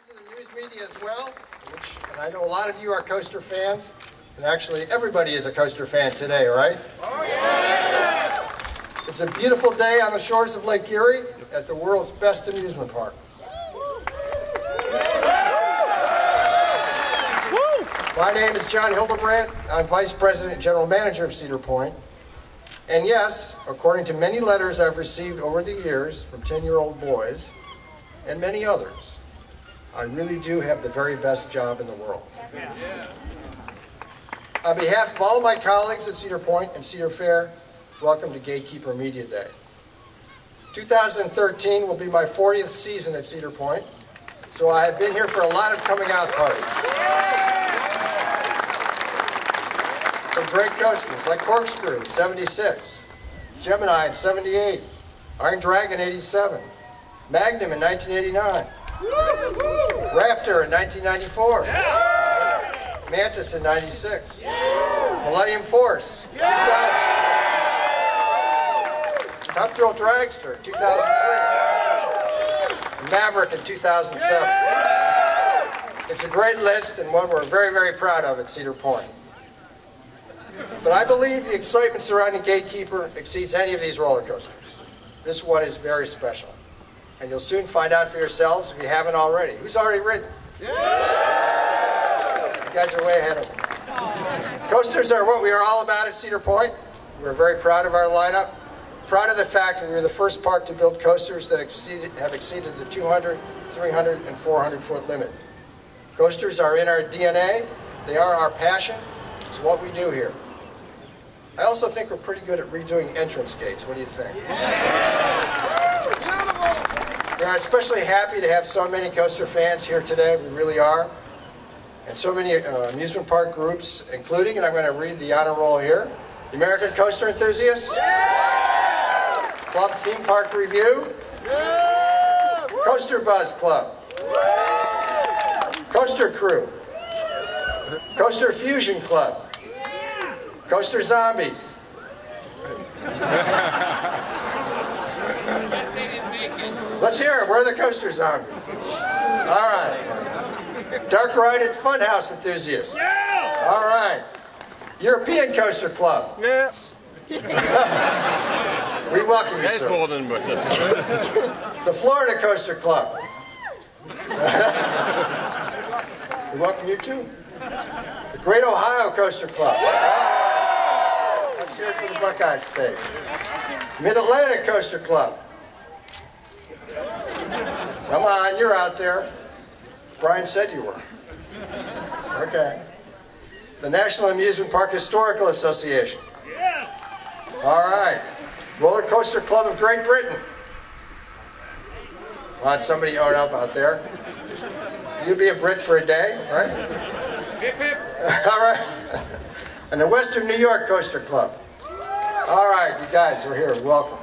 members of the news media as well, and I know a lot of you are coaster fans, and actually everybody is a coaster fan today, right? Oh, yeah! It's a beautiful day on the shores of Lake Erie at the world's best amusement park. My name is John Hildebrandt. I'm Vice President and General Manager of Cedar Point. And yes, according to many letters I've received over the years from 10-year-old boys and many others, I really do have the very best job in the world. Yeah. On behalf of all of my colleagues at Cedar Point and Cedar Fair, welcome to Gatekeeper Media Day. 2013 will be my 40th season at Cedar Point, so I have been here for a lot of coming out parties. Some great coasters like Corkscrew in 76, Gemini in 78, Iron Dragon 87, Magnum in 1989, Raptor in 1994, Mantis in 96, Millennium Force, 2000, Top Thrill Dragster in 2003, and Maverick in 2007. It's a great list and one we're very, very proud of at Cedar Point. But I believe the excitement surrounding Gatekeeper exceeds any of these roller coasters. This one is very special. And you'll soon find out for yourselves if you haven't already. Who's already ridden? Yeah! You guys are way ahead of me. Coasters are what we are all about at Cedar Point. We're very proud of our lineup. Proud of the fact that we were the first park to build coasters that have exceeded the 200, 300, and 400-foot limit. Coasters are in our DNA. They are our passion. It's what we do here. I also think we're pretty good at redoing entrance gates. What do you think? We're especially happy to have so many coaster fans here today. We really are. And so many amusement park groups, including, and I'm going to read the honor roll here, the American Coaster Enthusiasts, Club Theme Park Review, Coaster Buzz Club, Coaster Crew, Coaster Fusion Club, Coaster Zombies, let's hear it. Where are the Coaster Zombies? All right. Dark Ride and Funhouse Enthusiasts. All right. European Coaster Club. Yeah. We welcome you, sir. The Florida Coaster Club. We welcome you, too. The Great Ohio Coaster Club. Let's hear it for the Buckeye State. Mid-Atlantic Coaster Club. Come on, you're out there. Brian said you were. Okay. The National Amusement Park Historical Association. Yes. All right. Roller Coaster Club of Great Britain. Want somebody own up out there? You'll be a Brit for a day, right? Hip, hip. All right. And the Western New York Coaster Club. All right, you guys are here. Welcome.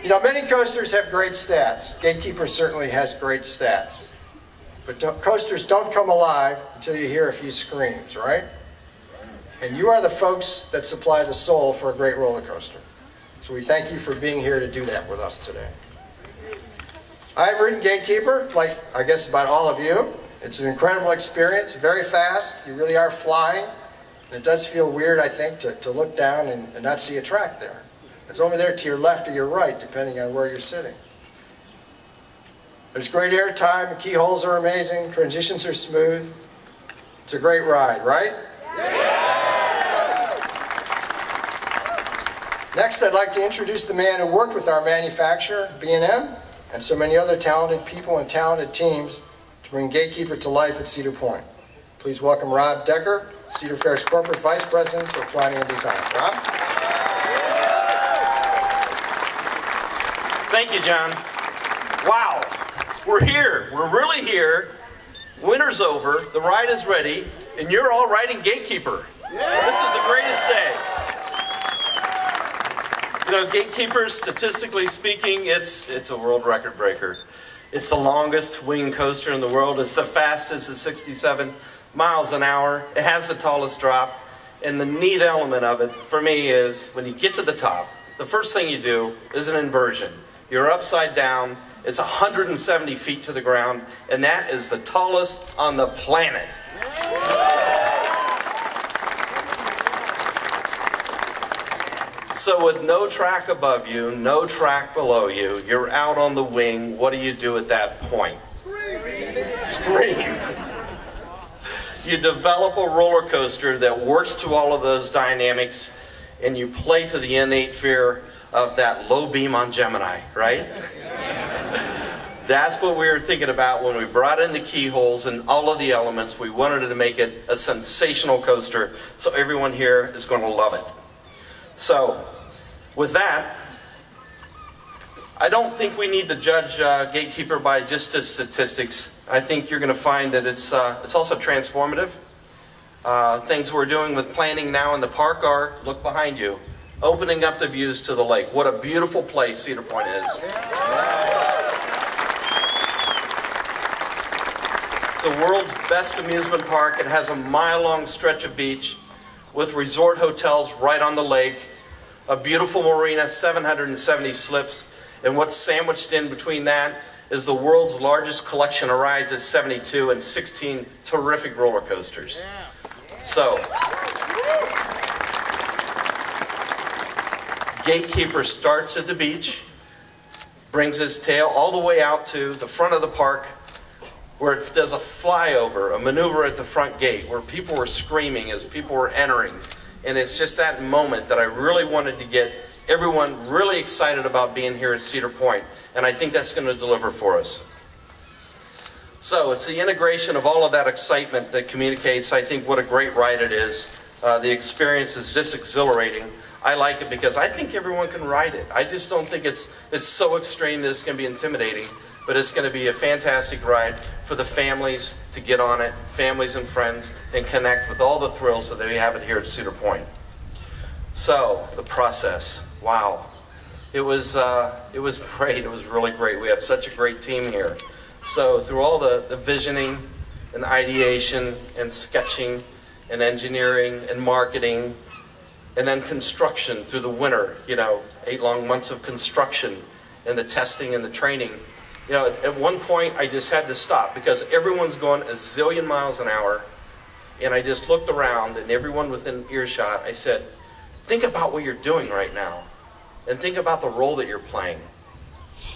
You know, many coasters have great stats. Gatekeeper certainly has great stats. But coasters don't come alive until you hear a few screams, right? And you are the folks that supply the soul for a great roller coaster. So we thank you for being here to do that with us today. I've ridden Gatekeeper, like I guess about all of you. It's an incredible experience, very fast. You really are flying. And it does feel weird, I think, to look down and not see a track there. It's over there to your left or your right, depending on where you're sitting. There's great air time, keyholes are amazing, transitions are smooth. It's a great ride, right? Yeah. Next, I'd like to introduce the man who worked with our manufacturer, B&M, and so many other talented people and talented teams to bring Gatekeeper to life at Cedar Point. Please welcome Rob Decker, Cedar Fair's Corporate Vice President for Planning and Design. Rob? Thank you, John. Wow. We're here. We're really here. Winter's over. The ride is ready. And you're all riding Gatekeeper. Yeah. This is the greatest day. You know, Gatekeeper, statistically speaking, it's a world record breaker. It's the longest wing coaster in the world. It's the fastest at 67 miles an hour. It has the tallest drop. And the neat element of it, for me, is when you get to the top, the first thing you do is an inversion. You're upside down, It's 170 feet to the ground, and that is the tallest on the planet. So with no track above you, no track below you, you're out on the wing. What do you do at that point? Scream. You develop a roller coaster that works to all of those dynamics, and you play to the innate fear of that low beam on Gemini, right? That's what we were thinking about when we brought in the keyholes and all of the elements. We wanted to make it a sensational coaster, so everyone here is going to love it. So, with that, I don't think we need to judge Gatekeeper by just its statistics. I think you're going to find that it's also transformative. Things we're doing with planning now in the park are, look behind you, opening up the views to the lake. What a beautiful place Cedar Point is. It's the world's best amusement park. It has a mile-long stretch of beach with resort hotels right on the lake, a beautiful marina, 770 slips, and what's sandwiched in between that is the world's largest collection of rides at 72 and 16 terrific roller coasters. So, Gatekeeper starts at the beach, brings his tail all the way out to the front of the park, where it does a flyover, a maneuver at the front gate, where people were screaming as people were entering. And it's just that moment that I really wanted to get everyone really excited about being here at Cedar Point. And I think that's going to deliver for us. So it's the integration of all of that excitement that communicates, I think, what a great ride it is. The experience is just exhilarating. I like it because I think everyone can ride it. I just don't think it's so extreme that it's going to be intimidating. But it's going to be a fantastic ride for the families to get on it, families and friends, and connect with all the thrills that we have it here at Cedar Point. So, the process, wow. It was great. It was really great. We have such a great team here. So, through all the visioning and ideation and sketching and engineering and marketing, and then construction through the winter, 8 long months of construction and the testing and the training. At one point, I just had to stop because everyone's going a zillion miles an hour. And I just looked around, and everyone within earshot, I said, think about what you're doing right now. And think about the role that you're playing.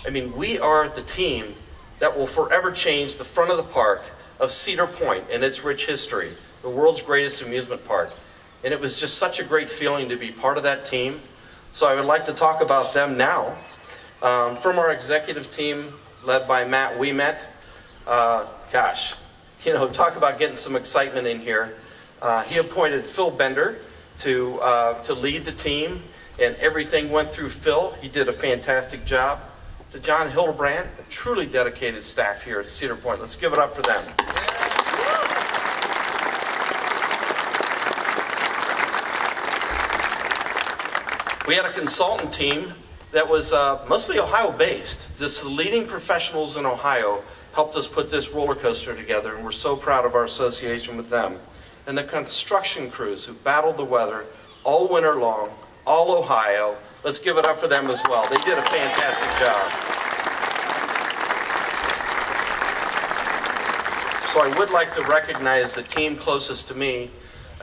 I mean, we are the team that will forever change the front of the park of Cedar Point and its rich history, the world's greatest amusement park. And it was just such a great feeling to be part of that team. So I would like to talk about them now. From our executive team, led by Matt Ouimet. Talk about getting some excitement in here. He appointed Phil Bender to lead the team, and everything went through Phil. He did a fantastic job. To John Hildebrand, a truly dedicated staff here at Cedar Point. Let's give it up for them. We had a consultant team that was mostly Ohio-based. Just the leading professionals in Ohio helped us put this roller coaster together, and we're so proud of our association with them. And the construction crews who battled the weather all winter long, all Ohio. Let's give it up for them as well. They did a fantastic job. So I would like to recognize the team closest to me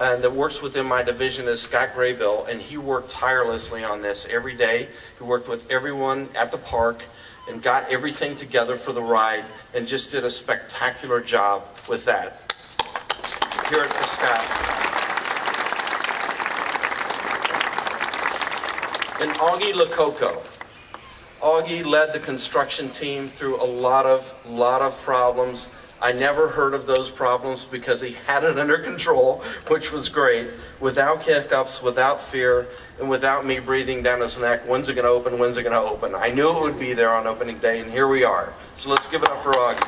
and that works within my division is Scott Graybill, and he worked tirelessly on this every day. He worked with everyone at the park and got everything together for the ride and just did a spectacular job with that. Hear it for Scott. And Augie Lococo. Augie led the construction team through a lot of problems. I never heard of those problems because he had it under control, which was great, without hiccups, without fear, and without me breathing down his neck, when's it going to open, when's it going to open. I knew it would be there on opening day, and here we are. So let's give it up for Augie.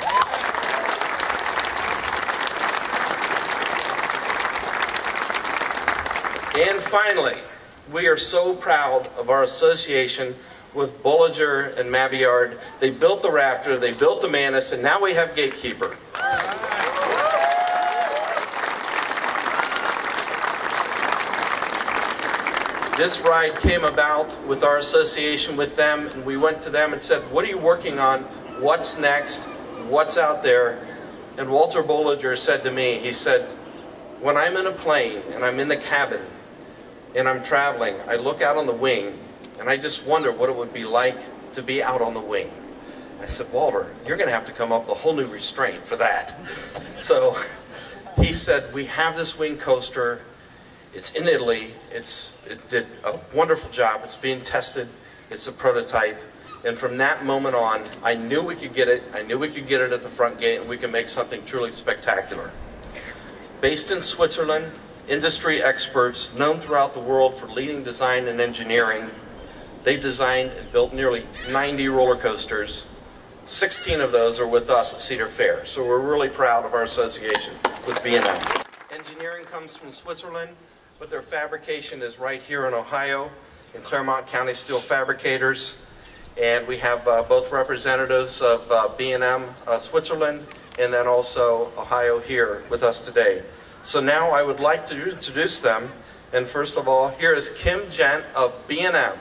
And finally, we are so proud of our association with Bollinger and Mabillard. They built the Raptor, they built the Manus, and now we have Gatekeeper. This ride came about with our association with them, and we went to them and said, what are you working on? what's next, what's out there. And Walter Bollinger said to me, he said, when I'm in a plane and I'm in the cabin and I'm traveling, I look out on the wing and I just wonder what it would be like to be out on the wing. I said, Walter, you're going to have to come up with a whole new restraint for that. So he said, we have this wing coaster. It's in Italy. It did a wonderful job. It's being tested. It's a prototype. And from that moment on, I knew we could get it. I knew we could get it at the front gate, and we could make something truly spectacular. Based in Switzerland, industry experts known throughout the world for leading design and engineering. They've designed and built nearly 90 roller coasters. 16 of those are with us at Cedar Fair. So we're really proud of our association with B&M. Engineering comes from Switzerland, but their fabrication is right here in Ohio, in Claremont County Steel Fabricators. And we have both representatives of B&M Switzerland and then also Ohio here with us today. So now I would like to introduce them. And first of all, here is Kim Gent of B&M.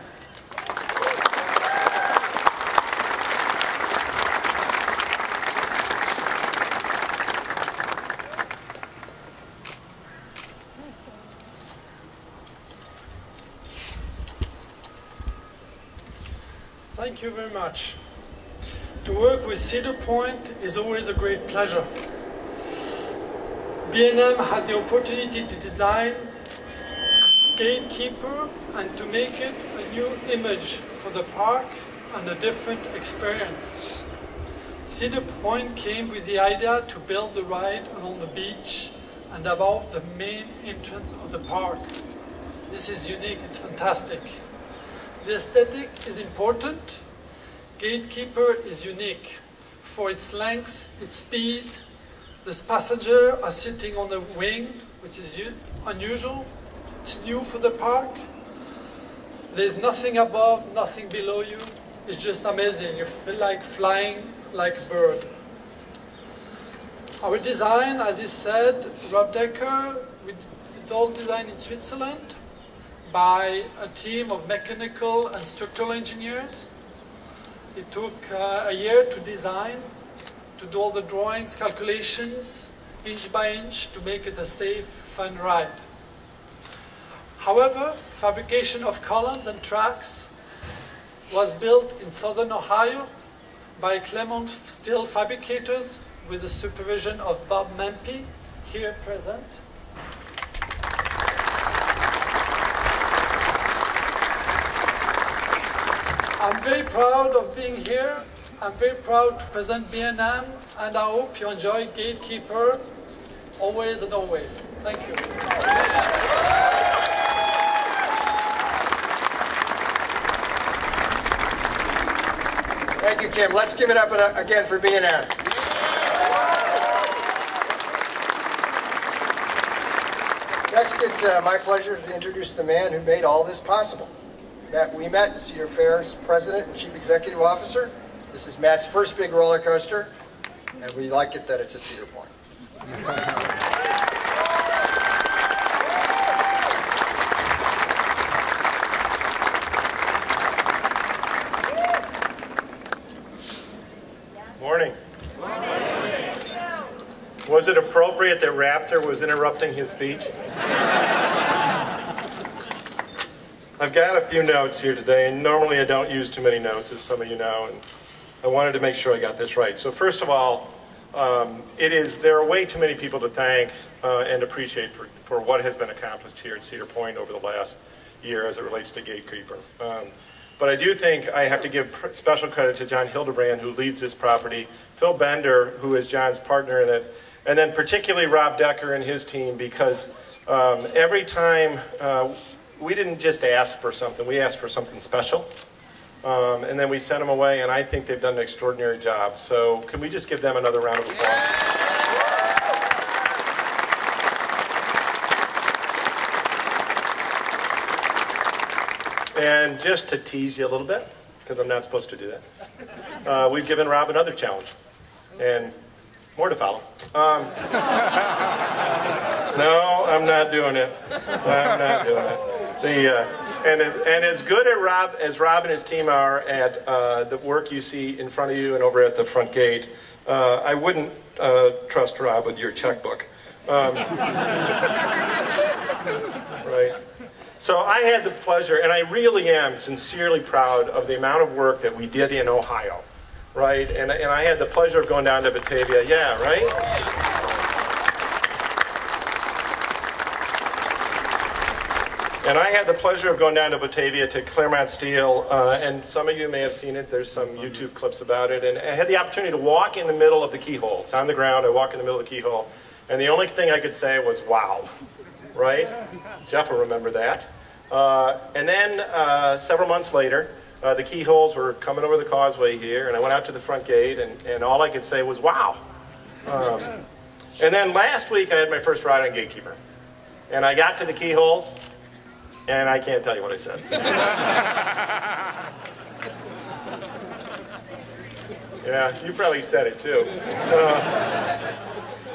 Thank you very much. To work with Cedar Point is always a great pleasure. B&M had the opportunity to design Gatekeeper and to make it a new image for the park and a different experience. Cedar Point came with the idea to build the ride along the beach and above the main entrance of the park. This is unique, it's fantastic. The aesthetic is important. Gatekeeper is unique for its length, its speed. The passengers are sitting on the wing, which is unusual. It's new for the park. There's nothing above, nothing below you. It's just amazing. You feel like flying like a bird. Our design, as he said, Rob Decker, it's all designed in Switzerland by a team of mechanical and structural engineers. It took a year to design, to do all the drawings, calculations, inch by inch, to make it a safe, fun ride. However, fabrication of columns and tracks was built in southern Ohio by Claremont Steel Fabricators with the supervision of Bob Mampy, here present. I'm very proud of being here. I'm very proud to present B&M, and I hope you enjoy Gatekeeper always and always. Thank you. Thank you, Kim. Let's give it up again for B&M. Next, it's my pleasure to introduce the man who made all this possible. Matt Ouimet, Cedar Fair's President and Chief Executive Officer. This is Matt's first big roller coaster, and we like it that it's at Cedar Point. Morning. Was it appropriate that Raptor was interrupting his speech? I've got a few notes here today, and normally I don't use too many notes, as some of you know, and I wanted to make sure I got this right. So first of all, there are way too many people to thank and appreciate for what has been accomplished here at Cedar Point over the last year as it relates to Gatekeeper. But I do think I have to give special credit to John Hildebrand, who leads this property, Phil Bender, who is John's partner in it, and then particularly Rob Decker and his team, because every time we didn't just ask for something, we asked for something special. And then we sent them away, and I think they've done an extraordinary job. So can we just give them another round of applause? And just to tease you a little bit, because I'm not supposed to do that, we've given Rob another challenge, and more to follow. No, I'm not doing it. I'm not doing it. And as good as Rob and his team are at the work you see in front of you and over at the front gate, I wouldn't trust Rob with your checkbook. Right. So I had the pleasure, and I really am sincerely proud of the amount of work that we did in Ohio, right? And I had the pleasure of going down to Batavia. Yeah, right? And I had the pleasure of going down to Batavia to Claremont Steel, and some of you may have seen it. There's some YouTube clips about it. And I had the opportunity to walk in the middle of the keyhole. It's on the ground. I walk in the middle of the keyhole. And the only thing I could say was, wow. Right? Jeff will remember that. And then several months later, the keyholes were coming over the causeway here, and I went out to the front gate, and all I could say was, wow. And then last week, I had my first ride on Gatekeeper. And I got to the keyholes, and I can't tell you what I said. Yeah, you probably said it too.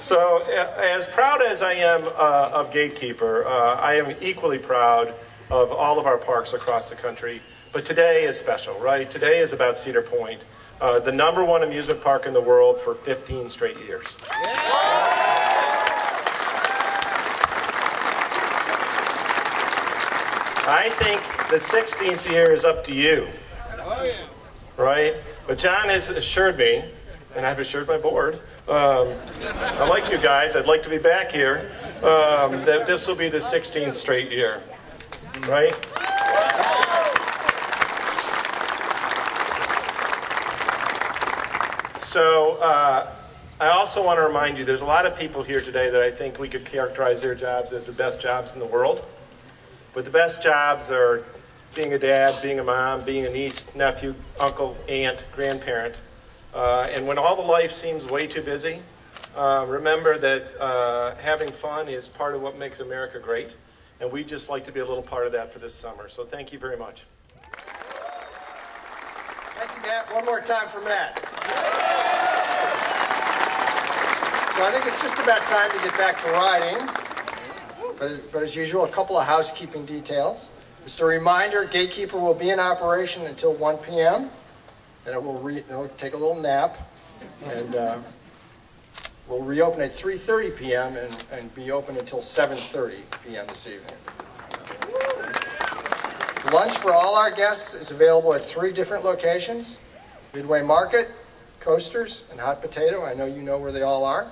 So as proud as I am of Gatekeeper, I am equally proud of all of our parks across the country. But today is special, right? Today is about Cedar Point, the #1 amusement park in the world for 15 straight years. I think the 16th year is up to you, right? But John has assured me, and I've assured my board, I like you guys, I'd like to be back here, that this will be the 16th straight year, right? So I also want to remind you, there's a lot of people here today that I think we could characterize their jobs as the best jobs in the world. But the best jobs are being a dad, being a mom, being a niece, nephew, uncle, aunt, grandparent. And when all the life seems way too busy, remember that having fun is part of what makes America great. And we'd just like to be a little part of that for this summer. So thank you very much. Thank you, Matt. One more time for Matt. So I think it's just about time to get back to riding. But as usual, a couple of housekeeping details. Just a reminder, Gatekeeper will be in operation until 1 p.m. And it'll take a little nap. And we'll reopen at 3:30 p.m. and be open until 7:30 p.m. this evening. Lunch for all our guests is available at 3 different locations: Midway Market, Coasters, and Hot Potato. I know you know where they all are.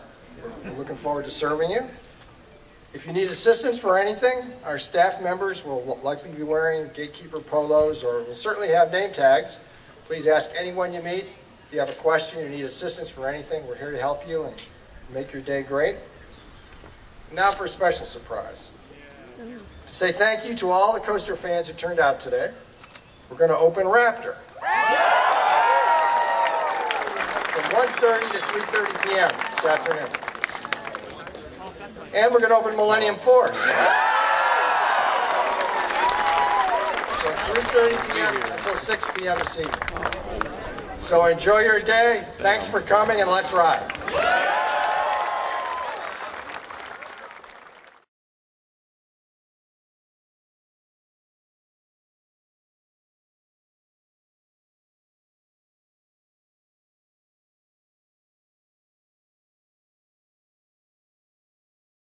We're looking forward to serving you. If you need assistance for anything, our staff members will likely be wearing Gatekeeper polos or will certainly have name tags. Please ask anyone you meet. If you have a question, you need assistance for anything, we're here to help you and make your day great. Now for a special surprise. To say thank you to all the coaster fans who turned out today, we're going to open Raptor from 1:30 to 3:30 p.m. this afternoon. And we're going to open Millennium Force from 3:30 p.m. until 6 p.m. this evening. So enjoy your day. Thanks for coming, and let's ride.